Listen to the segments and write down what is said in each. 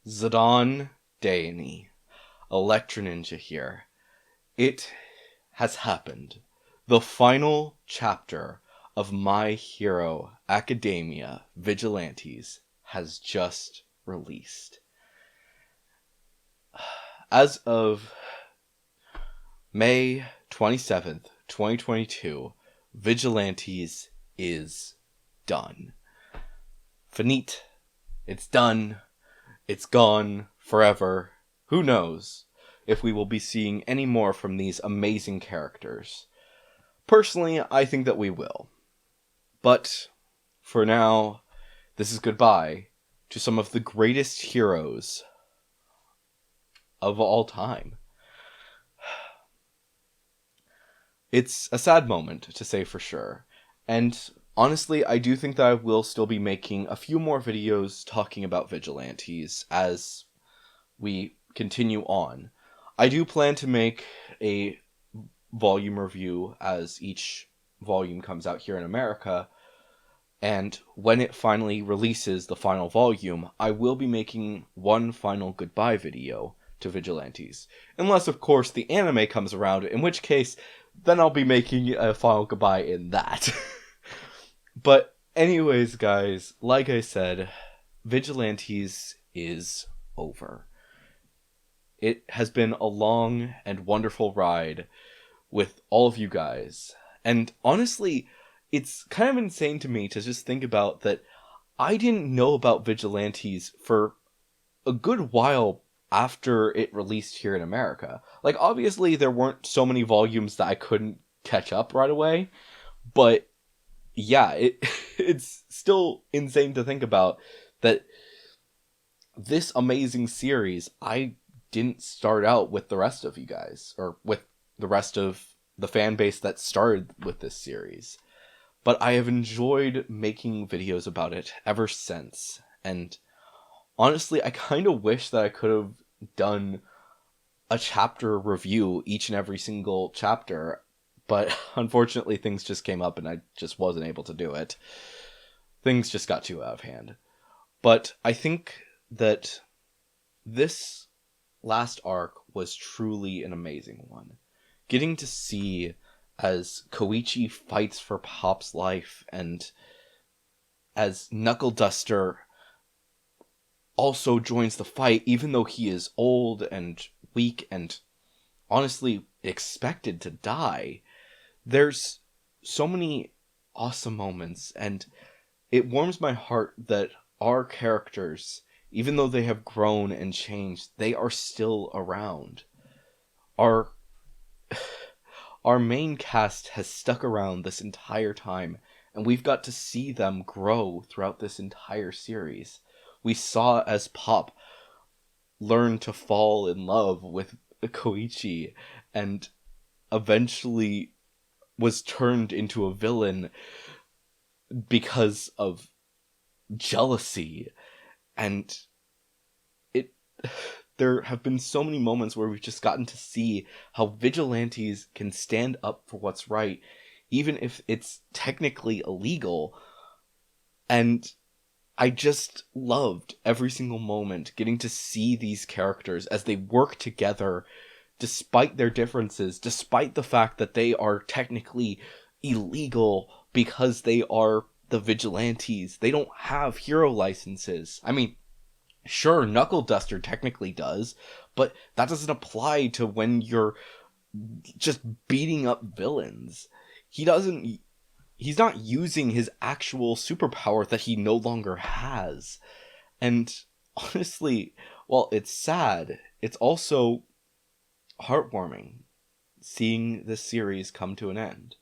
Zidane Daini, Electro Ninja here. It has happened. The final chapter of My Hero Academia Vigilantes has just released. As of May 27th, 2022, Vigilantes is done. Finite. It's done. It's gone forever. Who knows if we will be seeing any more from these amazing characters. Personally, I think that we will. But for now, this is goodbye to some of the greatest heroes of all time. It's a sad moment, to say for sure. And honestly, I do think that I will still be making a few more videos talking about Vigilantes as we continue on. I do plan to make a volume review as each volume comes out here in America, and when it finally releases the final volume, I will be making one final goodbye video to Vigilantes. Unless, of course, the anime comes around, in which case, then I'll be making a final goodbye in that. But anyways, guys, like I said, Vigilantes is over. It has been a long and wonderful ride with all of you guys. And honestly, it's kind of insane to me to just think about that I didn't know about Vigilantes for a good while after it released here in America. Like, obviously, there weren't so many volumes that I couldn't catch up right away. But, yeah, it's still insane to think about that this amazing series, I didn't start out with the rest of you guys, or with the rest of the fan base that started with this series. But I have enjoyed making videos about it ever since. And honestly, I kind of wish that I could have done a chapter review each and every single chapter, but unfortunately things just came up and I just wasn't able to do it. Things just got too out of hand. But I think that this last arc was truly an amazing one. Getting to see as Koichi fights for Pop's life and as Knuckle Duster also joins the fight, even though he is old and weak and honestly expected to die. There's so many awesome moments, and it warms my heart that our characters, even though they have grown and changed, they are still around. Our main cast has stuck around this entire time, and we've got to see them grow throughout this entire series. We saw as Pop learn to fall in love with Koichi, and eventually was turned into a villain because of jealousy. And there have been so many moments where we've just gotten to see how Vigilantes can stand up for what's right, even if it's technically illegal. And I just loved every single moment getting to see these characters as they work together despite their differences, despite the fact that they are technically illegal because they are the Vigilantes. They don't have hero licenses. I mean, sure, Knuckle Duster technically does, but that doesn't apply to when you're just beating up villains. He's not using his actual superpower that he no longer has. And honestly, while it's sad, it's also heartwarming seeing this series come to an end.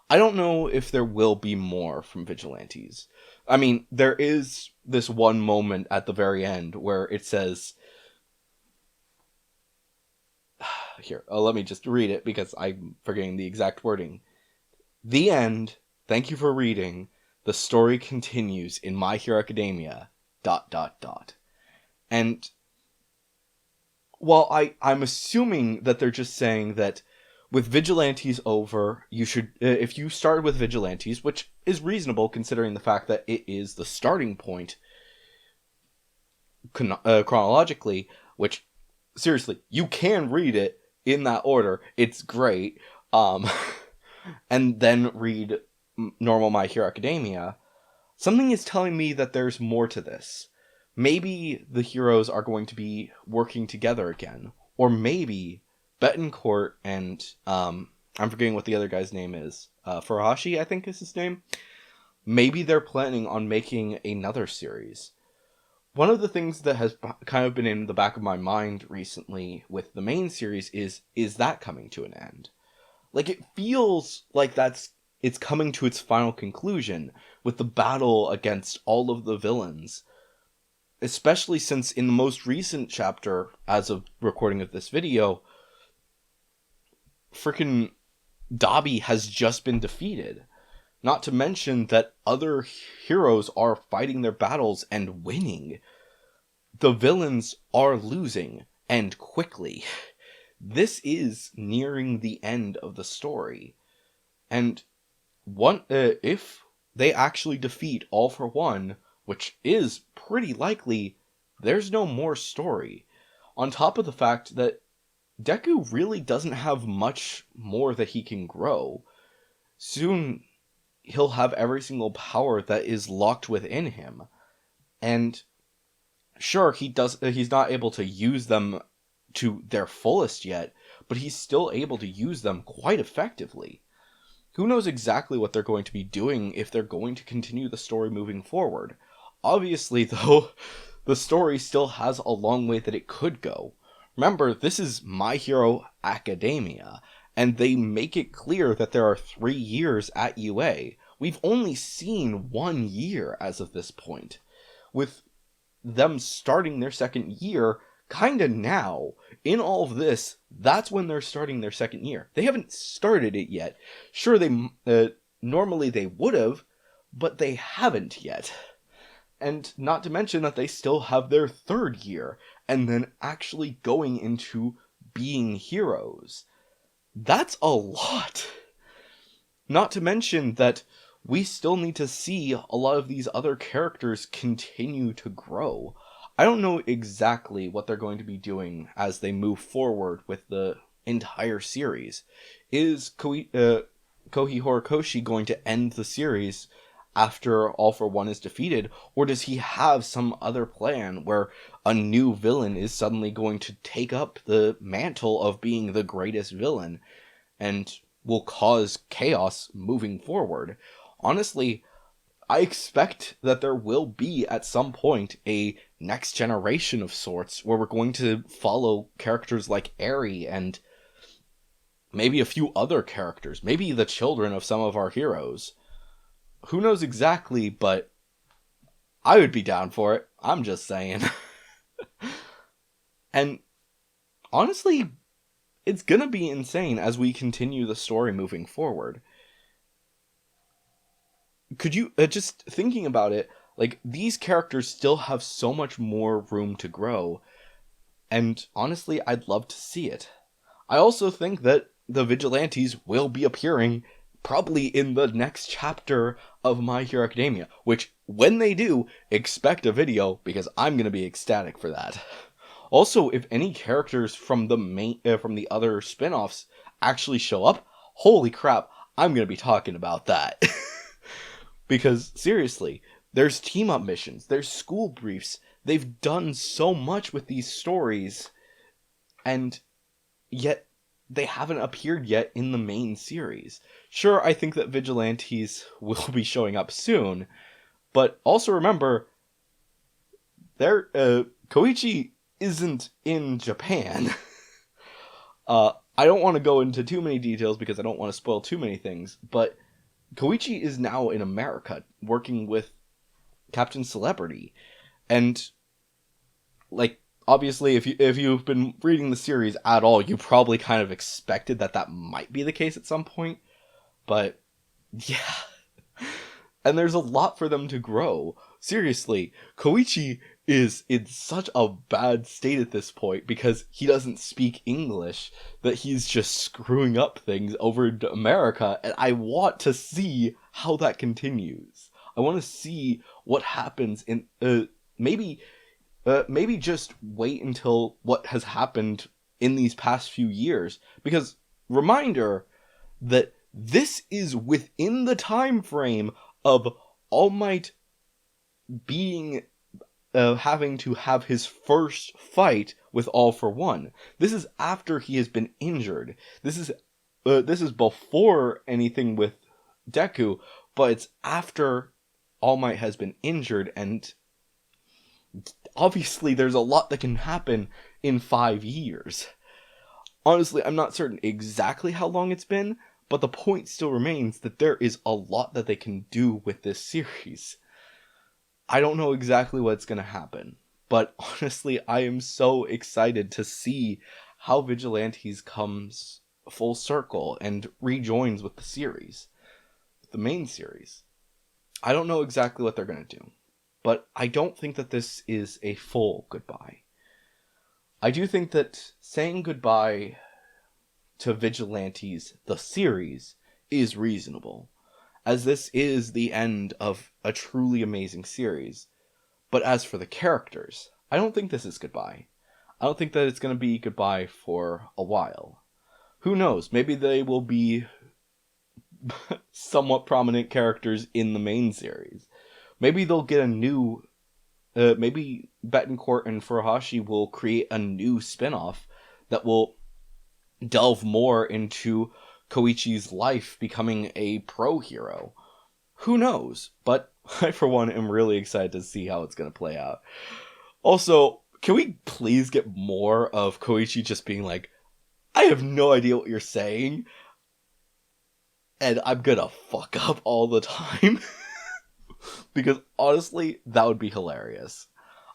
I don't know if there will be more from Vigilantes. I mean, there is this one moment at the very end where it says... Here, let me just read it because I'm forgetting the exact wording. The end. Thank you for reading. The story continues in My Hero Academia... ... And while I'm assuming that they're just saying that with Vigilantes over, you should, if you started with Vigilantes, which is reasonable considering the fact that it is the starting point, chronologically, which, seriously, you can read it in that order. It's great. Um, and then read normal My Hero Academia. Something is telling me that there's more to this. Maybe the heroes are going to be working together again. Or maybe Betancourt and, I'm forgetting what the other guy's name is. Furuhashi, I think is his name. Maybe they're planning on making another series. One of the things that has kind of been in the back of my mind recently with the main series is that coming to an end? Like, it feels like it's coming to its final conclusion with the battle against all of the villains. Especially since in the most recent chapter, as of recording of this video, frickin' Dabi has just been defeated. Not to mention that other heroes are fighting their battles and winning. The villains are losing, and quickly. This is nearing the end of the story. And if they actually defeat All for One, which is pretty likely, there's no more story. On top of the fact that Deku really doesn't have much more that he can grow. Soon, he'll have every single power that is locked within him. And sure, he's not able to use them to their fullest yet, but he's still able to use them quite effectively. Who knows exactly what they're going to be doing if they're going to continue the story moving forward. Obviously, though, the story still has a long way that it could go. Remember, this is My Hero Academia, and they make it clear that there are 3 years at UA. We've only seen 1 year as of this point. With them starting their second year kinda now. In all of this, that's when they're starting their second year. They haven't started it yet. Sure, normally they would have, but they haven't yet. And not to mention that they still have their 3rd year, and then actually going into being heroes. That's a lot. Not to mention that we still need to see a lot of these other characters continue to grow. I don't know exactly what they're going to be doing as they move forward with the entire series. Is Kohi Horikoshi going to end the series after All for One is defeated, or does he have some other plan where a new villain is suddenly going to take up the mantle of being the greatest villain and will cause chaos moving forward? Honestly, I expect that there will be at some point a next generation of sorts where we're going to follow characters like Eri and maybe a few other characters, maybe the children of some of our heroes. Who knows exactly, but I would be down for it. I'm just saying. And honestly, it's gonna be insane as we continue the story moving forward. Could you, just thinking about it, like, these characters still have so much more room to grow, and honestly, I'd love to see it. I also think that the Vigilantes will be appearing probably in the next chapter of My Hero Academia, which, when they do, expect a video, because I'm gonna be ecstatic for that. Also, if any characters from the other spin-offs actually show up, holy crap, I'm gonna be talking about that. Because, seriously, there's team-up missions, there's school briefs, they've done so much with these stories, and yet they haven't appeared yet in the main series. Sure, I think that Vigilantes will be showing up soon, but also remember, Koichi isn't in Japan. I don't want to go into too many details because I don't want to spoil too many things, but Koichi is now in America, working with Captain Celebrity, and, like, obviously, if you've been reading the series at all, you probably kind of expected that might be the case at some point, but, yeah. And there's a lot for them to grow. Seriously, Koichi is in such a bad state at this point because he doesn't speak English, that he's just screwing up things over in America, and I want to see how that continues. I want to see what happens in, maybe maybe just wait until what has happened in these past few years. Because, reminder, that this is within the time frame of All Might being having to have his first fight with All for One. This is after he has been injured. This is before anything with Deku, but it's after All Might has been injured, and obviously there's a lot that can happen in 5 years. Honestly, I'm not certain exactly how long it's been, but the point still remains that there is a lot that they can do with this series. I don't know exactly what's going to happen, but honestly, I am so excited to see how Vigilantes comes full circle and rejoins with the series, the main series. I don't know exactly what they're going to do, but I don't think that this is a full goodbye. I do think that saying goodbye to Vigilantes, the series, is reasonable, as this is the end of a truly amazing series. But as for the characters, I don't think this is goodbye. I don't think that it's going to be goodbye for a while. Who knows? Maybe they will be somewhat prominent characters in the main series. Maybe they'll get a new... maybe Betancourt and Furuhashi will create a new spin-off that will delve more into Koichi's life becoming a pro-hero. Who knows? But I, for one, am really excited to see how it's going to play out. Also, can we please get more of Koichi just being like, I have no idea what you're saying, and I'm gonna fuck up all the time? Because honestly, that would be hilarious.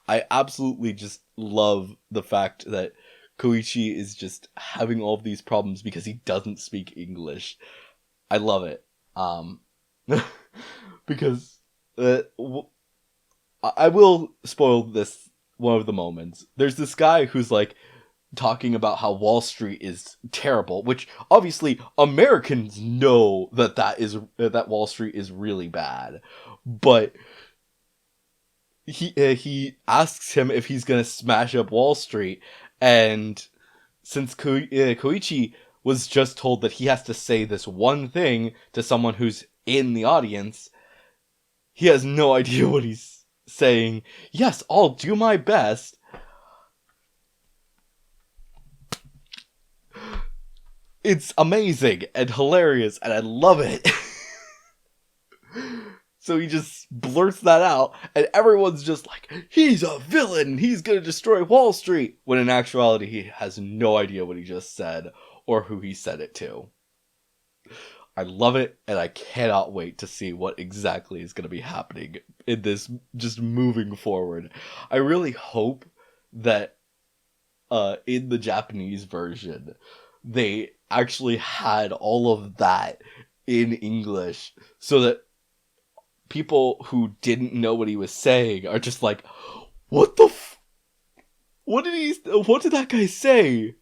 I absolutely just love the fact that Koichi is just having all of these problems because he doesn't speak English. I love it. Because I will spoil this one of the moments. There's this guy who's like talking about how Wall Street is terrible, which obviously Americans know that Wall Street is really bad, but he asks him if he's gonna smash up Wall Street, and since Koichi was just told that he has to say this one thing to someone who's in the audience, he has no idea what he's saying. Yes, I'll do my best. It's amazing and hilarious, and I love it. So he just blurts that out, and everyone's just like, he's a villain, he's gonna destroy Wall Street, when in actuality he has no idea what he just said, or who he said it to. I love it, and I cannot wait to see what exactly is gonna be happening in this, just moving forward. I really hope that, in the Japanese version, they actually had all of that in English, so that people who didn't know what he was saying are just like, what the what did that guy say?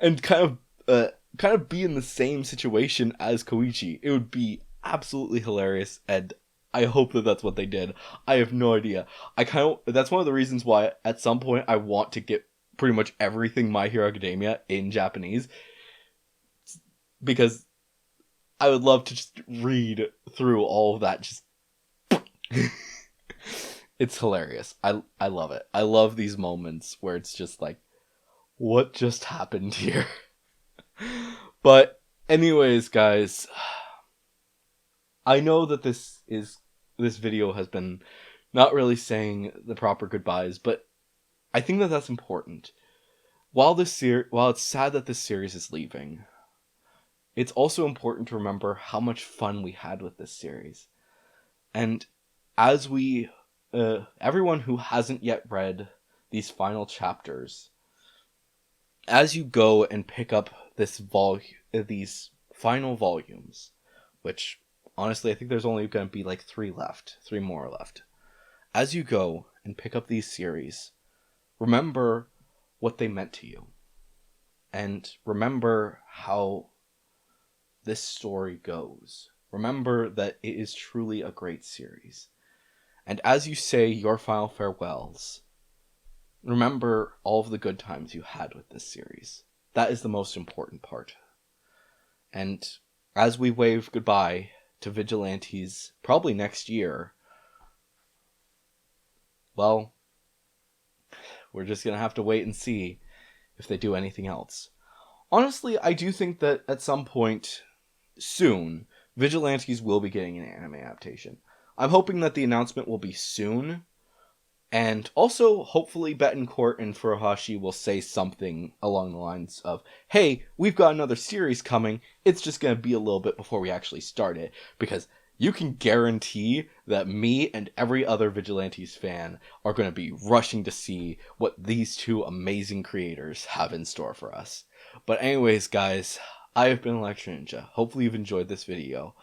And kind of be in the same situation as Koichi. It would be absolutely hilarious, and I hope that that's what they did. I have no idea. That's one of the reasons why at some point I want to get pretty much everything My Hero Academia in Japanese, because I would love to just read through all of that. Just it's hilarious. I love it. I love these moments where it's just like, what just happened here? But anyways, guys, I know that this video has been not really saying the proper goodbyes, but I think that that's important. While it's sad that this series is leaving, it's also important to remember how much fun we had with this series. And as everyone who hasn't yet read these final chapters, as you go and pick up these final volumes, which honestly I think there's only going to be like 3 more left. As you go and pick up these series, remember what they meant to you. And remember how this story goes. Remember that it is truly a great series. And as you say your final farewells, remember all of the good times you had with this series. That is the most important part. And as we wave goodbye to Vigilantes, probably next year, well, we're just going to have to wait and see if they do anything else. Honestly, I do think that at some point soon, Vigilantes will be getting an anime adaptation. I'm hoping that the announcement will be soon. And also, hopefully, Betancourt and Furuhashi will say something along the lines of, hey, we've got another series coming. It's just going to be a little bit before we actually start it. Because you can guarantee that me and every other Vigilantes fan are going to be rushing to see what these two amazing creators have in store for us. But anyways, guys, I have been Electro Ninja. Hopefully you've enjoyed this video.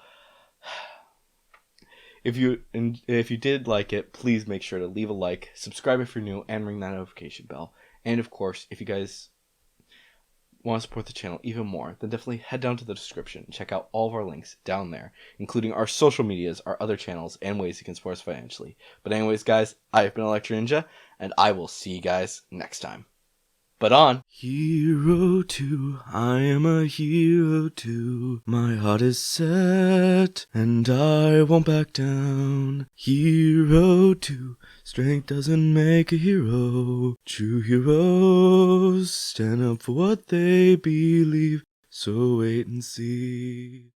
If you did like it, please make sure to leave a like, subscribe if you're new, and ring that notification bell. And of course, if you guys want to support the channel even more, then definitely head down to the description and check out all of our links down there, including our social medias, our other channels, and ways you can support us financially. But anyways, guys, I've been Electro Ninja, and I will see you guys next time. But on. Hero 2, I am a hero too. My heart is set, and I won't back down. Hero 2, strength doesn't make a hero. True heroes stand up for what they believe, so wait and see.